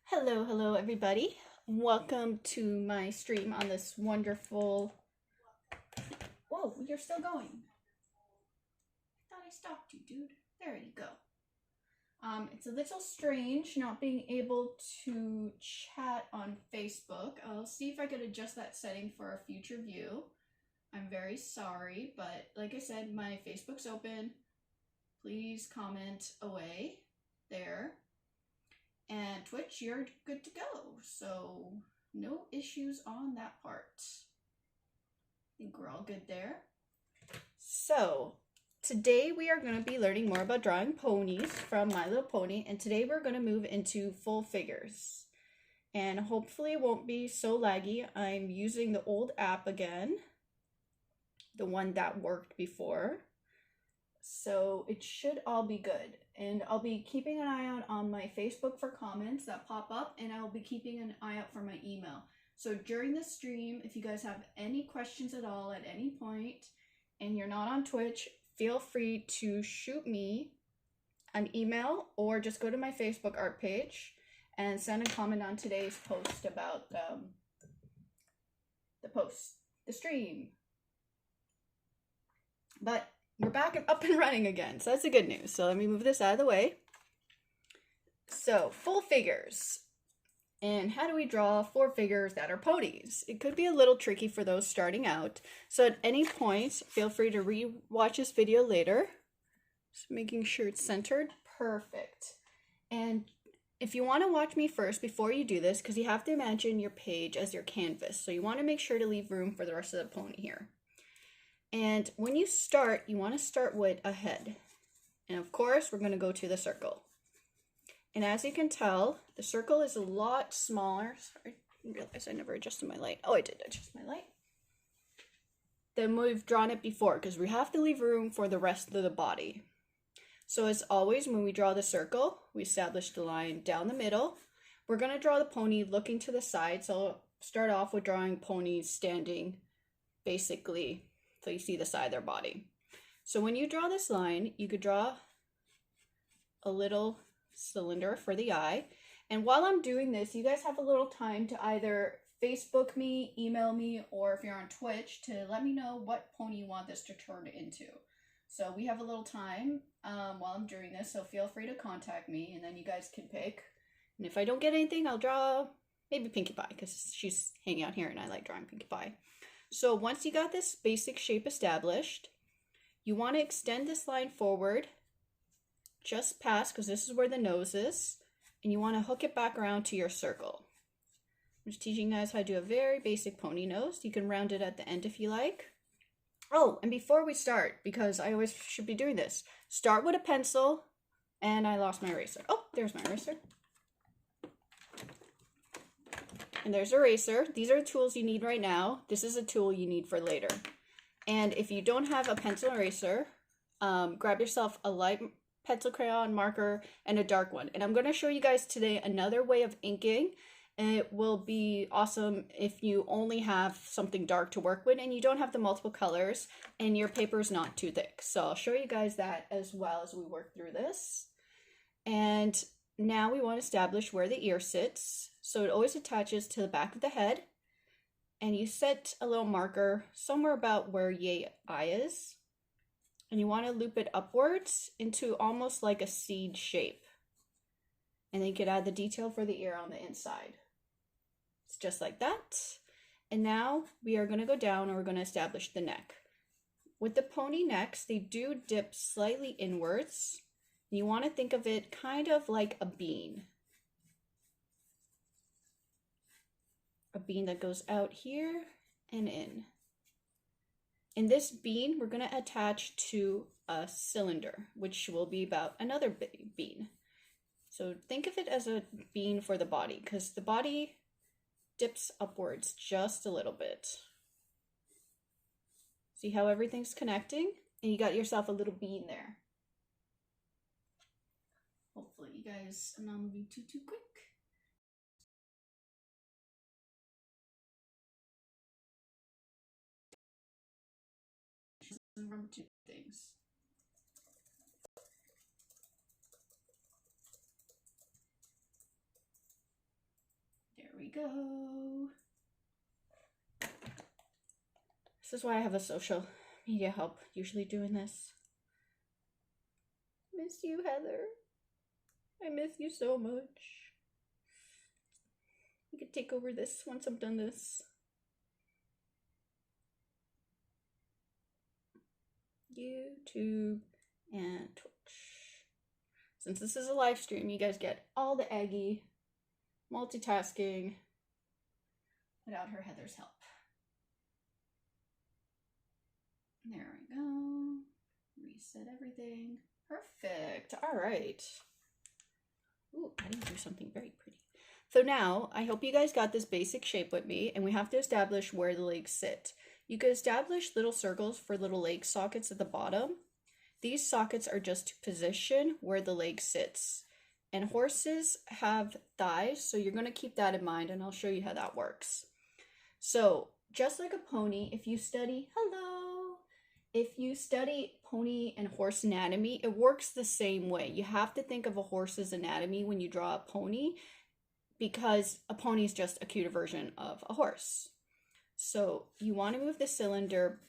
Hello everybody. Welcome to my stream on this wonderful... Whoa, you're still going. I thought I stopped you, dude. There you go. It's a little strange not being able to chat on Facebook. I'll see if I could adjust that setting for a future view. I'm very sorry, but like I said, my Facebook's open. Please comment away there. And Twitch, you're good to go. So no issues on that part. I think we're all good there. So today we are going to be learning more about drawing ponies from My Little Pony. And today we're going to move into full figures. And hopefully it won't be so laggy. I'm using the old app again. The one that worked before. So it should all be good. And I'll be keeping an eye out on my Facebook for comments that pop up, and I'll be keeping an eye out for my email. So during the stream, if you guys have any questions at all at any point, and you're not on Twitch, feel free to shoot me an email or just go to my Facebook art page and send a comment on today's post about the stream. But we're back and up and running again, so that's the good news. So let me move this out of the way. So, full figures. And how do we draw four figures that are ponies? It could be a little tricky for those starting out. So at any point, feel free to re-watch this video later. Just making sure it's centered. Perfect. And if you want to watch me first before you do this, because you have to imagine your page as your canvas. So you want to make sure to leave room for the rest of the pony here. And when you start, you want to start with a head. And of course, we're going to go to the circle. And as you can tell, the circle is a lot smaller. Sorry, I realized I never adjusted my light. Oh, I did adjust my light. Then we've drawn it before, because we have to leave room for the rest of the body. So as always, when we draw the circle, we establish the line down the middle. We're going to draw the pony looking to the side. So I'll start off with drawing ponies standing basically so you see the side of their body. So when you draw this line, you could draw a little cylinder for the eye. And while I'm doing this, you guys have a little time to either Facebook me, email me, or if you're on Twitch, to let me know what pony you want this to turn into. So we have a little time while I'm doing this, so feel free to contact me, and then you guys can pick. And if I don't get anything, I'll draw maybe Pinkie Pie, because she's hanging out here and I like drawing Pinkie Pie. So once you got this basic shape established, you want to extend this line forward, just past, because this is where the nose is, and you want to hook it back around to your circle. I'm just teaching you guys how to do a very basic pony nose. You can round it at the end if you like. Oh, and before we start, because I always should be doing this, start with a pencil, and I lost my eraser. Oh, there's my eraser. And there's an eraser. These are the tools you need right now. This is a tool you need for later. And if you don't have a pencil eraser, grab yourself a light pencil crayon marker and a dark one. And I'm going to show you guys today another way of inking. And it will be awesome if you only have something dark to work with and you don't have the multiple colors and your paper is not too thick. So I'll show you guys that as well as we work through this. And now we want to establish where the ear sits. So it always attaches to the back of the head. And you set a little marker somewhere about where your eye is. And you want to loop it upwards into almost like a seed shape. And then you could add the detail for the ear on the inside. It's just like that. And now we are going to go down and we're going to establish the neck. With the pony necks, they do dip slightly inwards. You want to think of it kind of like a bean. A bean that goes out here and in. In this bean, we're going to attach to a cylinder, which will be about another bean. So think of it as a bean for the body, because the body dips upwards just a little bit. See how everything's connecting? And you got yourself a little bean there. Hopefully you guys are not moving too quick. Remember two things. we go. This is why I have a social media help usually doing this. Miss you, Heather. I miss you so much. You could take over this once I'm done this. YouTube and Twitch. Since this is a live stream, you guys get all the Aggie multitasking without her Heather's help. There we go. Reset everything. Perfect. All right. Ooh, I didn't do something very pretty. So now, I hope you guys got this basic shape with me, and we have to establish where the legs sit. You could establish little circles for little leg sockets at the bottom. These sockets are just to position where the leg sits. And horses have thighs, so you're going to keep that in mind, and I'll show you how that works. So, just like a pony, if you study pony and horse anatomy, it works the same way. You have to think of a horse's anatomy when you draw a pony, because a pony is just a cuter version of a horse. So you want to move the cylinder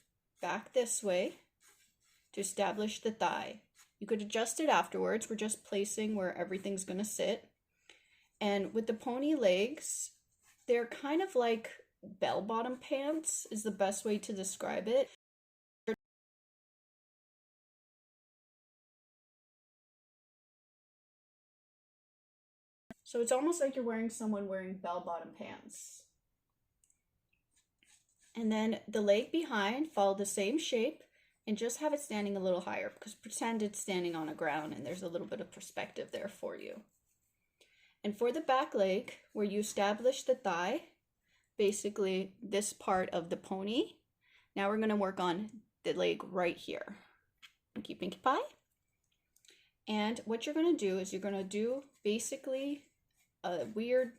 back this way to establish the thigh. You could adjust it afterwards. We're just placing where everything's going to sit. And with the pony legs, they're kind of like bell-bottom pants is the best way to describe it. So it's almost like you're someone wearing bell-bottom pants. And then the leg behind, follow the same shape and just have it standing a little higher, because pretend it's standing on a ground and there's a little bit of perspective there for you. And for the back leg, where you establish the thigh, basically this part of the pony, now we're going to work on the leg right here. Pinkie, Pinkie Pie. And what you're going to do is you're going to do basically a weird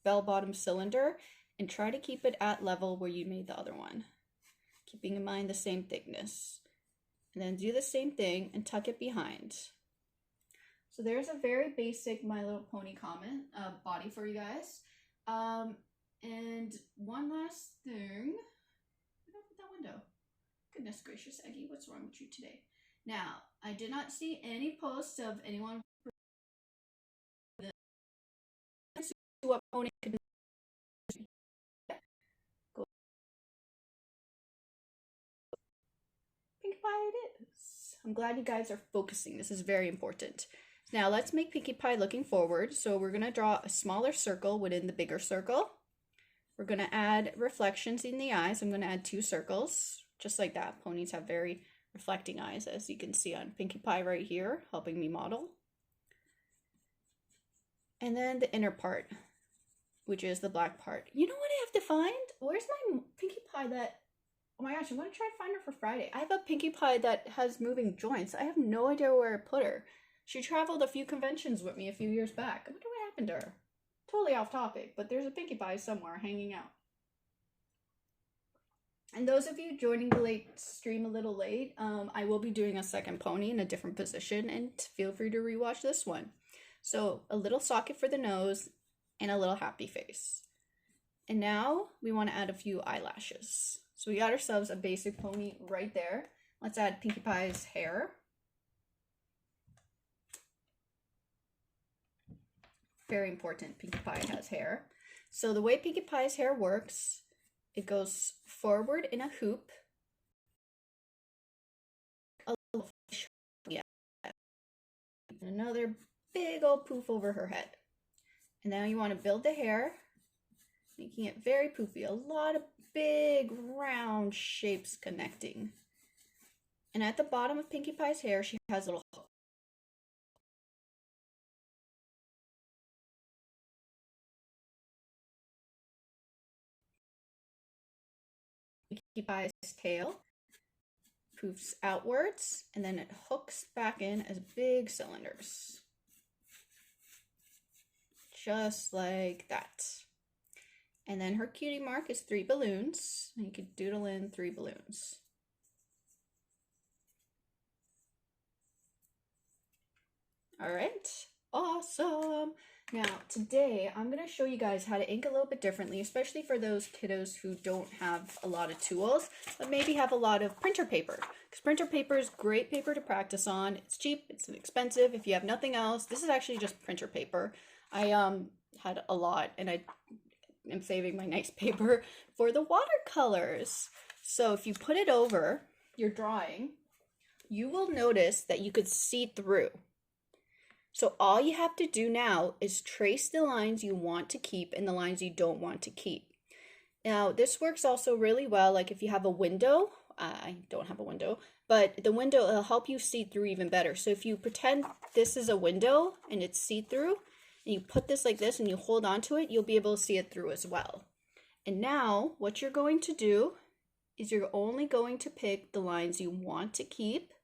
bell-bottom cylinder and try to keep it at level where you made the other one, keeping in mind the same thickness. And then do the same thing and tuck it behind. So there's a very basic My Little Pony body for you guys. And one last thing. What happened with that window? Goodness gracious, Eggie, what's wrong with you today? Now, I did not see any posts of anyone what pony could go. Pinkie Pie it is. I'm glad you guys are focusing. This is very important. Now let's make Pinkie Pie looking forward. So we're going to draw a smaller circle within the bigger circle. We're going to add reflections in the eyes. I'm going to add 2 circles, just like that. Ponies have very reflecting eyes, as you can see on Pinkie Pie right here, helping me model. And then the inner part, which is the black part. You know what I have to find? Where's my Pinkie Pie that... Oh my gosh, I'm going to try to find her for Friday. I have a Pinkie Pie that has moving joints. I have no idea where I put her. She traveled a few conventions with me a few years back. I wonder what happened to her. Totally off topic, but there's a Pinkie Pie somewhere hanging out. And those of you joining the late stream a little late, I will be doing a second pony in a different position, and feel free to rewatch this one. So a little socket for the nose and a little happy face. And now we want to add a few eyelashes. So we got ourselves a basic pony right there. Let's add Pinkie Pie's hair. Very important, Pinkie Pie has hair. So the way Pinkie Pie's hair works, it goes forward in a hoop. Another big old poof over her head. And now you want to build the hair, making it very poofy. A lot of big round shapes connecting. And at the bottom of Pinkie Pie's hair, she has a little hook. Pinkie Pie's tail poofs outwards, and then it hooks back in as big cylinders. Just like that. And then her cutie mark is 3 balloons. And you could doodle in 3 balloons. All right, awesome. Now, today I'm going to show you guys how to ink a little bit differently, especially for those kiddos who don't have a lot of tools, but maybe have a lot of printer paper. Because printer paper is great paper to practice on. It's cheap, it's inexpensive. If you have nothing else, this is actually just printer paper. I had a lot, and I am saving my nice paper for the watercolors. So if you put it over your drawing, you will notice that you could see through. So all you have to do now is trace the lines you want to keep and the lines you don't want to keep. Now, this works also really well, like if you have a window. I don't have a window, but the window will help you see through even better. So if you pretend this is a window and it's see-through, and you put this like this and you hold on to it, you'll be able to see it through as well. And now, what you're going to do is you're only going to pick the lines you want to keep,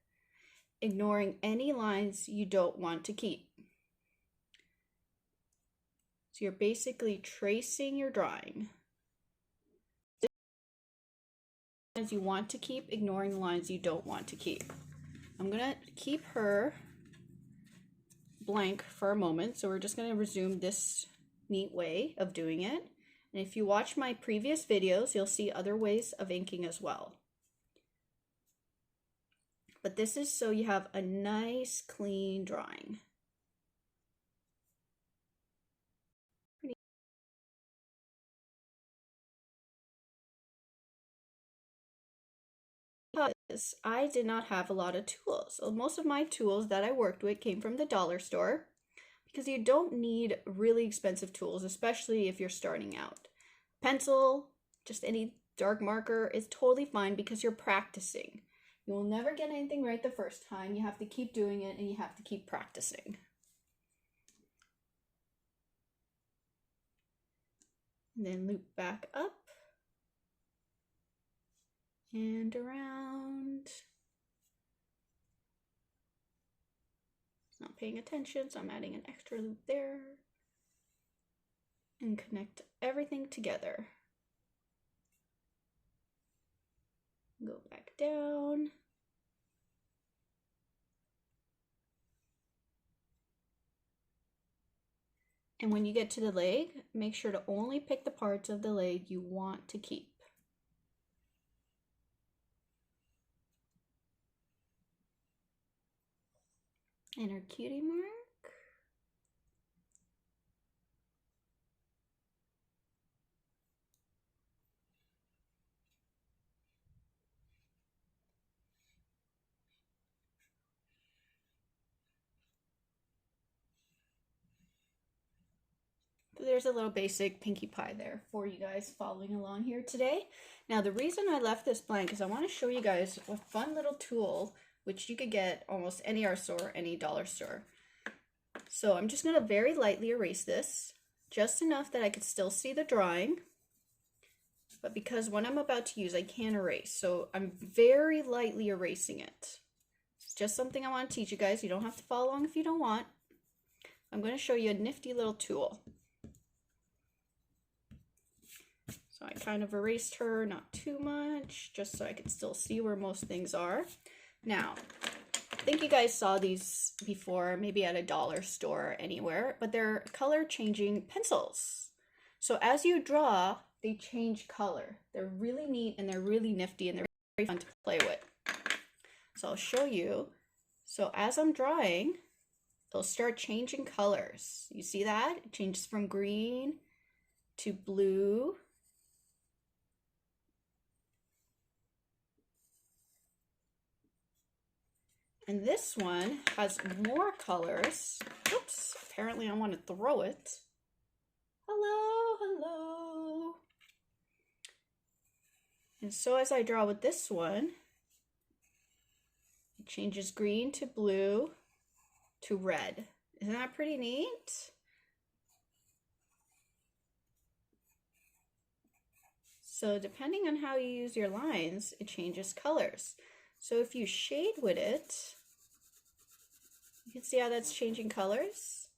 ignoring any lines you don't want to keep. So you're basically tracing your drawing. Lines you want to keep, ignoring the lines you don't want to keep. I'm gonna keep her blank for a moment, so we're just gonna resume this neat way of doing it. And if you watch my previous videos, you'll see other ways of inking as well. But this is so you have a nice clean drawing. Because I did not have a lot of tools. So most of my tools that I worked with came from the dollar store, because you don't need really expensive tools, especially if you're starting out. Pencil, just any dark marker is totally fine because you're practicing. You will never get anything right the first time. You have to keep doing it and you have to keep practicing. And then loop back up and around. Not paying attention, so I'm adding an extra loop there. And connect everything together. Go back down. And when you get to the leg, make sure to only pick the parts of the leg you want to keep. And our cutie mark. There's a little basic Pinkie Pie there for you guys following along here today. Now, the reason I left this blank is I want to show you guys a fun little tool which you could get almost any art store, any dollar store. So I'm just going to very lightly erase this, just enough that I could still see the drawing. But because what I'm about to use, I can't erase, so I'm very lightly erasing it. It's just something I want to teach you guys. You don't have to follow along if you don't want. I'm going to show you a nifty little tool. So I kind of erased her, not too much, just so I could still see where most things are. Now, I think you guys saw these before, maybe at a dollar store or anywhere, but they're color changing pencils. So as you draw, they change color. They're really neat and they're really nifty and they're very fun to play with. So I'll show you. So as I'm drawing, they'll start changing colors. You see that? It changes from green to blue. And this one has more colors. Oops, apparently I want to throw it. Hello, hello. And so as I draw with this one, it changes green to blue to red. Isn't that pretty neat? So depending on how you use your lines, it changes colors. So if you shade with it, you can see how that's changing colors.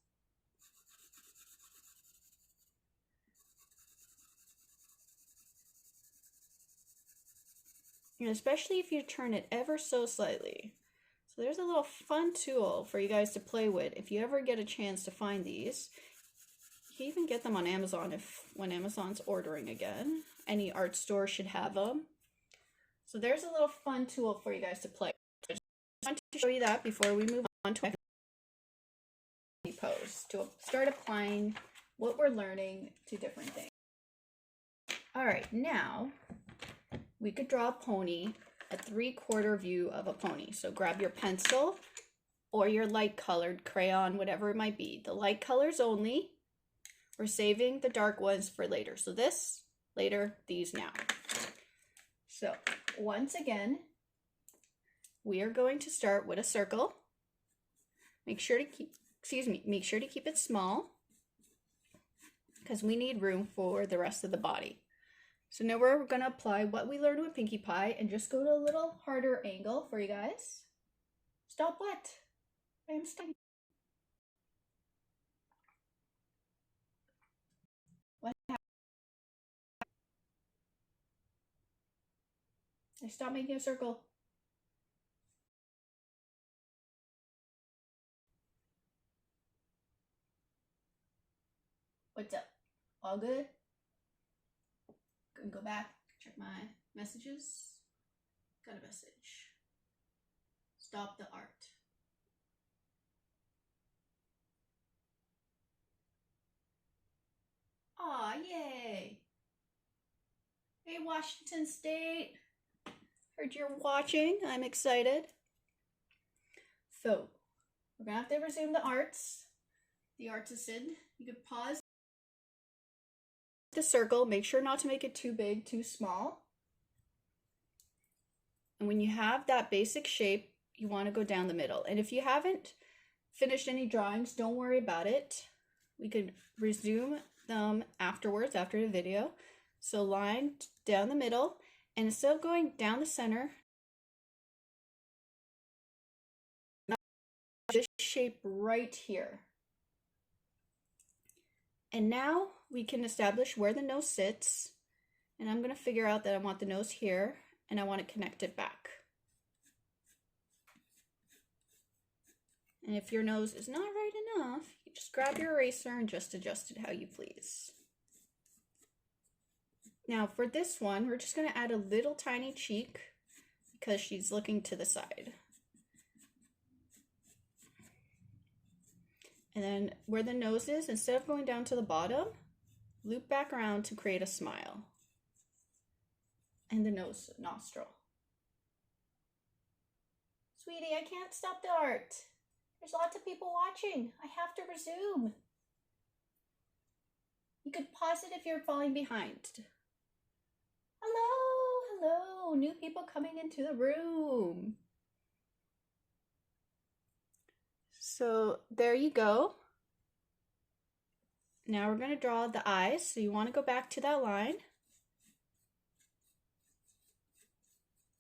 And especially if you turn it ever so slightly. So there's a little fun tool for you guys to play with if you ever get a chance to find these. You can even get them on Amazon when Amazon's ordering again. Any art store should have them. So there's a little fun tool for you guys to play. I just want to show you that before we move on to pose to start applying what we're learning to different things. All right, now we could draw a pony, a 3/4 view of a pony. So grab your pencil or your light colored crayon, whatever it might be. The light colors only. We're saving the dark ones for later. So this, later, these now. So once again, we are going to start with a circle. Make sure to keep it small because we need room for the rest of the body. So now we're going to apply what we learned with Pinkie Pie and just go to a little harder angle for you guys. Stop what? I am stuck. What happened? I stopped making a circle. What's up? All good? Go back, check my messages. Got a message. Stop the art. Aw, yay! Hey, Washington State! Heard you're watching. I'm excited. So, we're gonna have to resume the arts. The artisan. You could pause the circle. Make sure not to make it too big, too small. And when you have that basic shape, you want to go down the middle. And if you haven't finished any drawings, don't worry about it. We could resume them afterwards, after the video. So line down the middle, and instead of going down the center, this shape right here. And now we can establish where the nose sits. And I'm going to figure out that I want the nose here, and I want to connect it back. And if your nose is not right enough, you just grab your eraser and just adjust it how you please. Now for this one, we're just going to add a little tiny cheek because she's looking to the side. And then where the nose is, instead of going down to the bottom, loop back around to create a smile. And the nose nostril. Sweetie, I can't stop the art. There's lots of people watching. I have to resume. You could pause it if you're falling behind. Hello, hello, new people coming into the room. So there you go. Now we're going to draw the eyes. So you want to go back to that line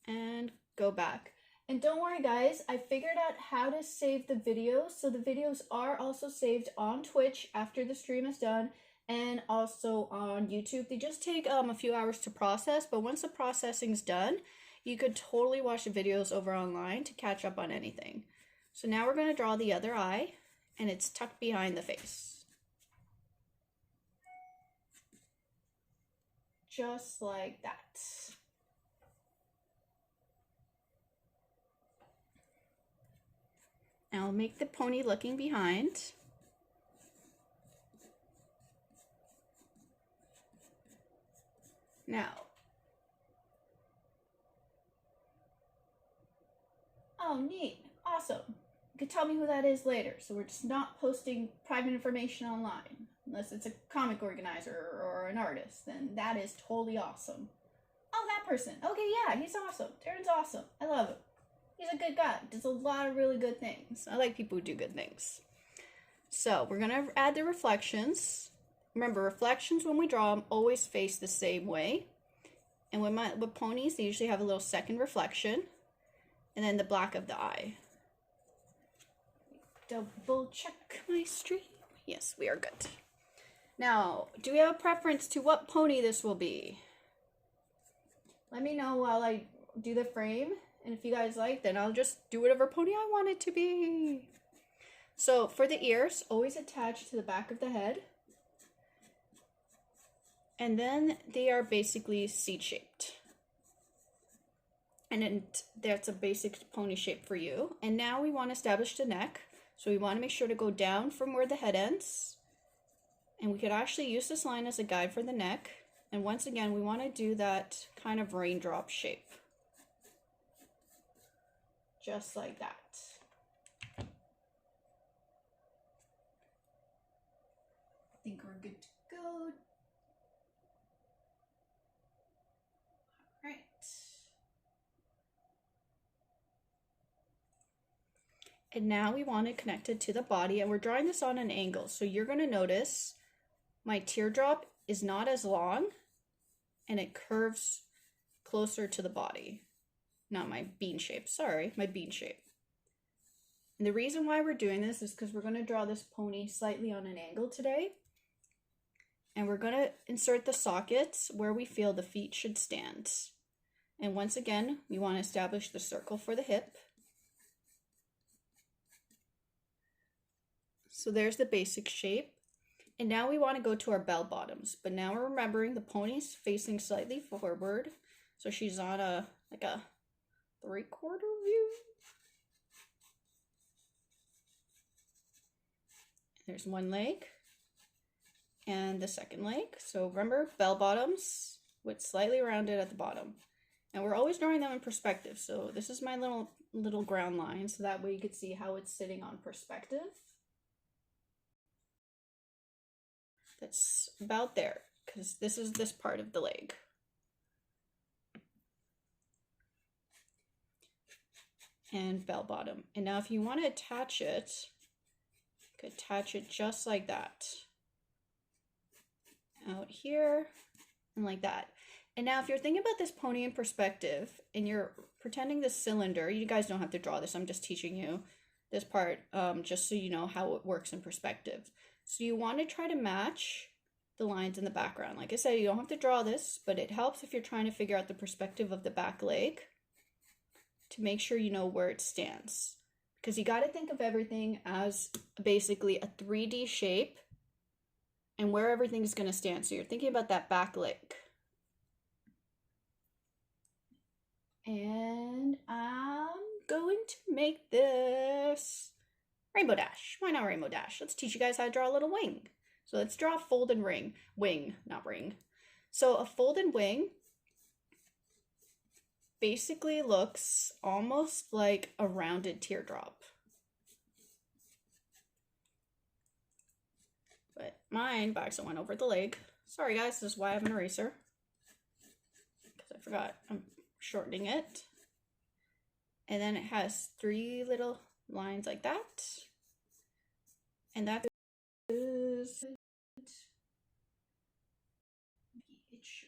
and go back. And don't worry guys, I figured out how to save the videos. So the videos are also saved on Twitch after the stream is done, and also on YouTube. They just take a few hours to process, but once the processing's done, you could totally watch the videos over online to catch up on anything. So now we're going to draw the other eye, and it's tucked behind the face. Just like that. Now I'll make the pony looking behind. Now, oh neat, awesome. You can tell me who that is later, so we're just not posting private information online. Unless it's a comic organizer or an artist, then that is totally awesome. Oh, that person. Okay, yeah, he's awesome. Darren's awesome. I love him. He's a good guy. Does a lot of really good things. I like people who do good things. So we're going to add the reflections. Remember, reflections when we draw them always face the same way. And with ponies, they usually have a little second reflection. And then the black of the eye. Double check my stream. Yes, we are good. Now, do we have a preference to what pony this will be? Let me know while I do the frame. And if you guys like, then I'll just do whatever pony I want it to be. So for the ears, always attach to the back of the head. And then they are basically seed-shaped. And that's a basic pony shape for you. And now we want to establish the neck. So we want to make sure to go down from where the head ends. And we could actually use this line as a guide for the neck. And once again, we want to do that kind of raindrop shape. Just like that. I think we're good to go. All right. And now we want to connect it to the body, and we're drawing this on an angle. So you're going to notice my teardrop is not as long and it curves closer to the body. Not my bean shape, sorry, my bean shape. And the reason why we're doing this is because we're going to draw this pony slightly on an angle today. And we're going to insert the sockets where we feel the feet should stand. And once again, we want to establish the circle for the hip. So there's the basic shape. And now we want to go to our bell bottoms. But now we're remembering the pony's facing slightly forward. So she's on a 3/4 view. There's one leg and the second leg. So remember, bell bottoms with slightly rounded at the bottom. And we're always drawing them in perspective. So this is my little ground line, so that way you can see how it's sitting on perspective. That's about there, because this is this part of the leg. And bell bottom. And now if you want to attach it, you could attach it just like that. Out here and like that. And now if you're thinking about this pony in perspective and you're pretending this cylinder, you guys don't have to draw this, I'm just teaching you this part just so you know how it works in perspective. So you want to try to match the lines in the background. Like I said, you don't have to draw this, but it helps if you're trying to figure out the perspective of the back leg to make sure you know where it stands. Because you got to think of everything as basically a 3D shape and where everything is going to stand. So you're thinking about that back leg. And I'm going to make this Rainbow Dash. Why not Rainbow Dash? Let's teach you guys how to draw a little wing. So let's draw a folded ring. Wing, not ring. So a folded wing basically looks almost like a rounded teardrop. But mine by accident went over the leg. Sorry guys, this is why I have an eraser. Because I forgot I'm shortening it. And then it has 3 little lines like that. And that is it. It should.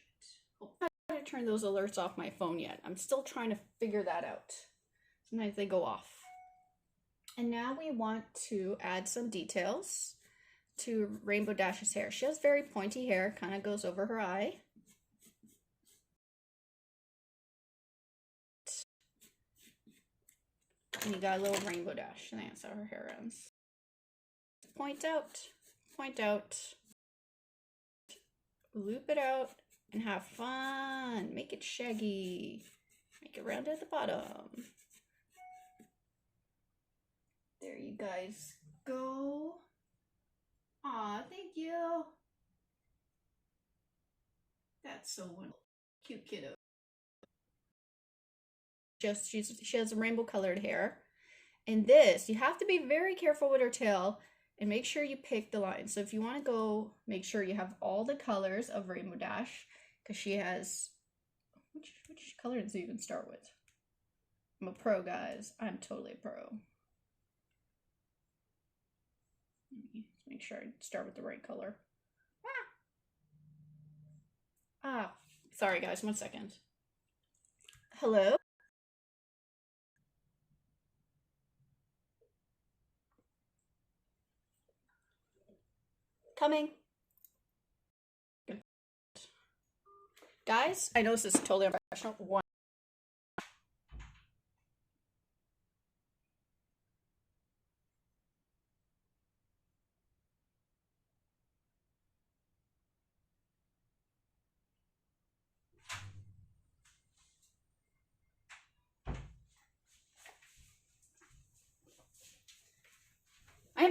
Oh, I haven't turned those alerts off my phone yet. I'm still trying to figure that out. Sometimes they go off. And now we want to add some details to Rainbow Dash's hair. She has very pointy hair, kind of goes over her eye. And you got a little Rainbow Dash, and that's how her hair ends. Point out, loop it out, and have fun. Make it shaggy. Make it round at the bottom. There you guys go. Aw, thank you. That's so wonderful. Cute kiddo. She has rainbow colored hair. And this, you have to be very careful with her tail and make sure you pick the line. So if you want to go, make sure you have all the colors of Rainbow Dash, because she has, which color does it even start with? I'm a pro, guys. I'm totally a pro. Let me make sure I start with the right color. Sorry guys, 1 second. Hello? Coming. Guys, I know this is totally unprofessional. One.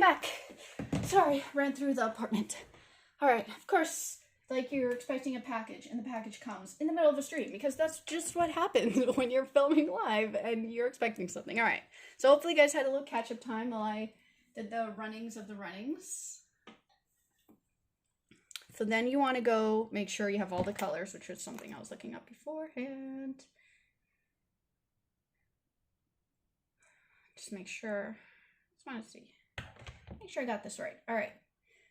I'm back. Sorry, ran through the apartment. All right, of course, like you're expecting a package and the package comes in the middle of a stream because that's just what happens when you're filming live and you're expecting something. All right, so hopefully you guys had a little catch-up time while I did the runnings of the runnings. So then you want to go make sure you have all the colors, which was something I was looking up beforehand. Just make sure, just want to see, make sure I got this right. All right,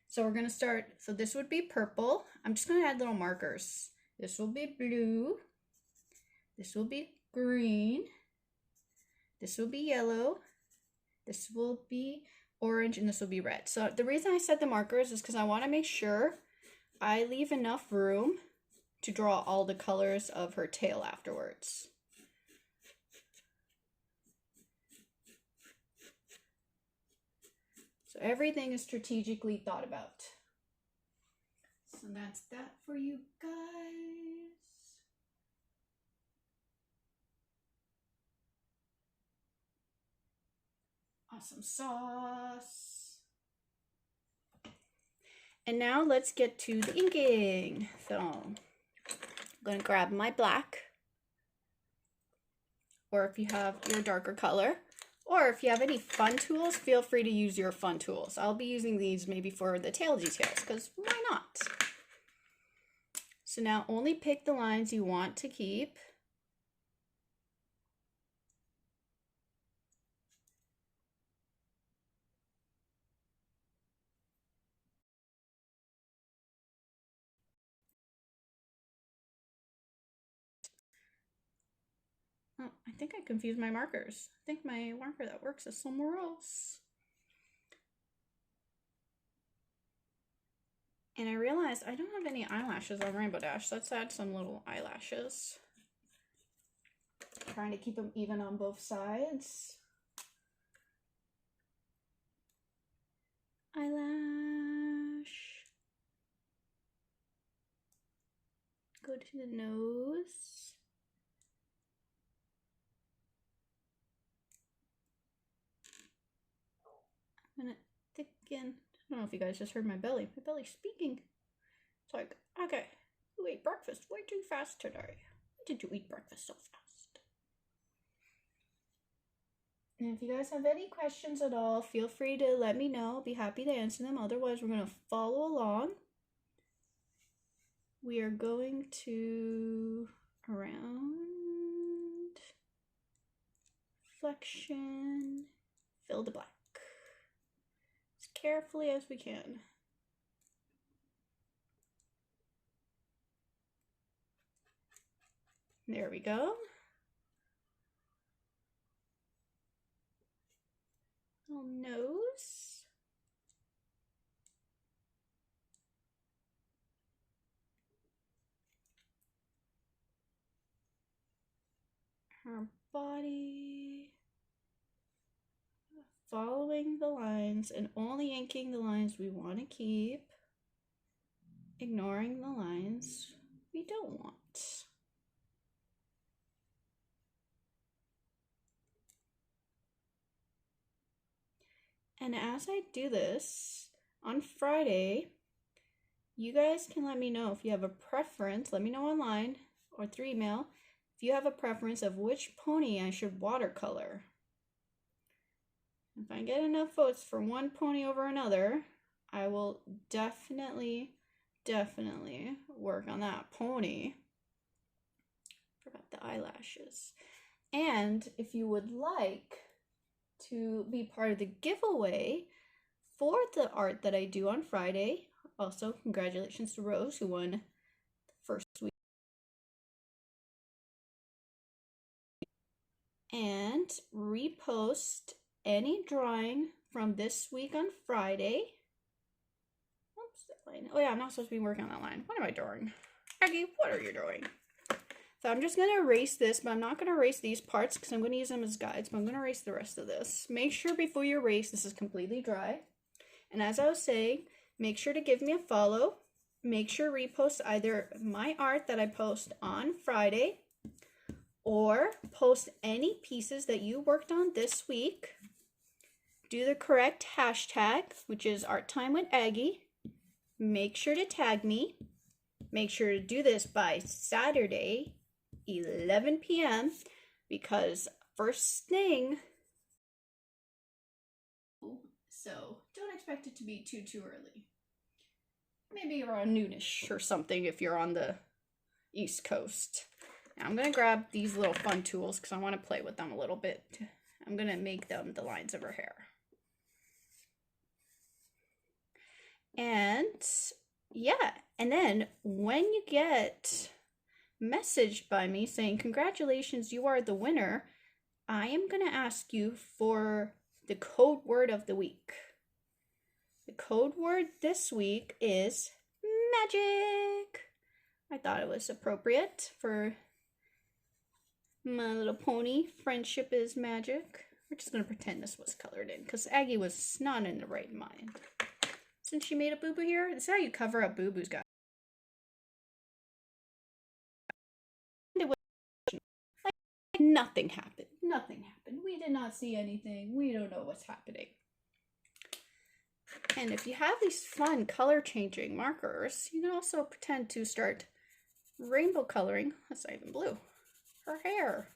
so we're gonna start, so this would be purple. I'm just gonna add little markers. This will be blue, this will be green, this will be yellow, this will be orange, and this will be red. So the reason I set the markers is because I want to make sure I leave enough room to draw all the colors of her tail afterwards. So everything is strategically thought about. So that's that for you guys. Awesome sauce. And now let's get to the inking. So I'm going to grab my black, or if you have your darker color, or if you have any fun tools, feel free to use your fun tools. I'll be using these maybe for the tail details, because why not? So now only pick the lines you want to keep. Oh, I think I confused my markers. I think my marker that works is somewhere else. And I realized I don't have any eyelashes on Rainbow Dash. Let's add some little eyelashes. Trying to keep them even on both sides. Eyelash. Go to the nose. I'm gonna thicken. I don't know if you guys just heard my belly. My belly's speaking. It's like, okay, you ate breakfast way too fast today. Why did you eat breakfast so fast? And if you guys have any questions at all, feel free to let me know. I'll be happy to answer them. Otherwise, we're going to follow along. We are going to round, flexion, fill the black. As carefully as we can. There we go. Little nose. Her body. Following the lines and only inking the lines we want to keep. Ignoring the lines we don't want. And as I do this, on Friday, you guys can let me know if you have a preference. Let me know online or through email if you have a preference of which pony I should watercolor. If I get enough votes for one pony over another, I will definitely work on that pony. Forgot the eyelashes. And if you would like to be part of the giveaway for the art that I do on Friday, also congratulations to Rose who won the first week. And repost any drawing from this week on Friday. Oops, that line. Oh yeah, I'm not supposed to be working on that line. What am I drawing? Aggie, what are you drawing? So I'm just going to erase this, but I'm not going to erase these parts because I'm going to use them as guides, but I'm going to erase the rest of this. Make sure before you erase, this is completely dry. And as I was saying, make sure to give me a follow. Make sure repost either my art that I post on Friday or post any pieces that you worked on this week do the correct hashtag, which is Art Time with Aggie. Make sure to tag me. Make sure to do this by Saturday, 11 p.m. because first thing, so don't expect it to be too early. Maybe around noonish or something if you're on the East Coast. Now I'm going to grab these little fun tools because I want to play with them a little bit. I'm going to make them the lines of her hair. And yeah, and then when you get messaged by me saying, congratulations, you are the winner, I am going to ask you for the code word of the week. The code word this week is magic. I thought it was appropriate for My Little Pony. Friendship is magic. We're just going to pretend this was colored in because Aggie was not in the right mind. Since she made a boo-boo here, this is how you cover up boo-boos, guys. Like, nothing happened. Nothing happened. We did not see anything. We don't know what's happening. And if you have these fun color changing markers, you can also pretend to start rainbow coloring, that's not even blue, her hair.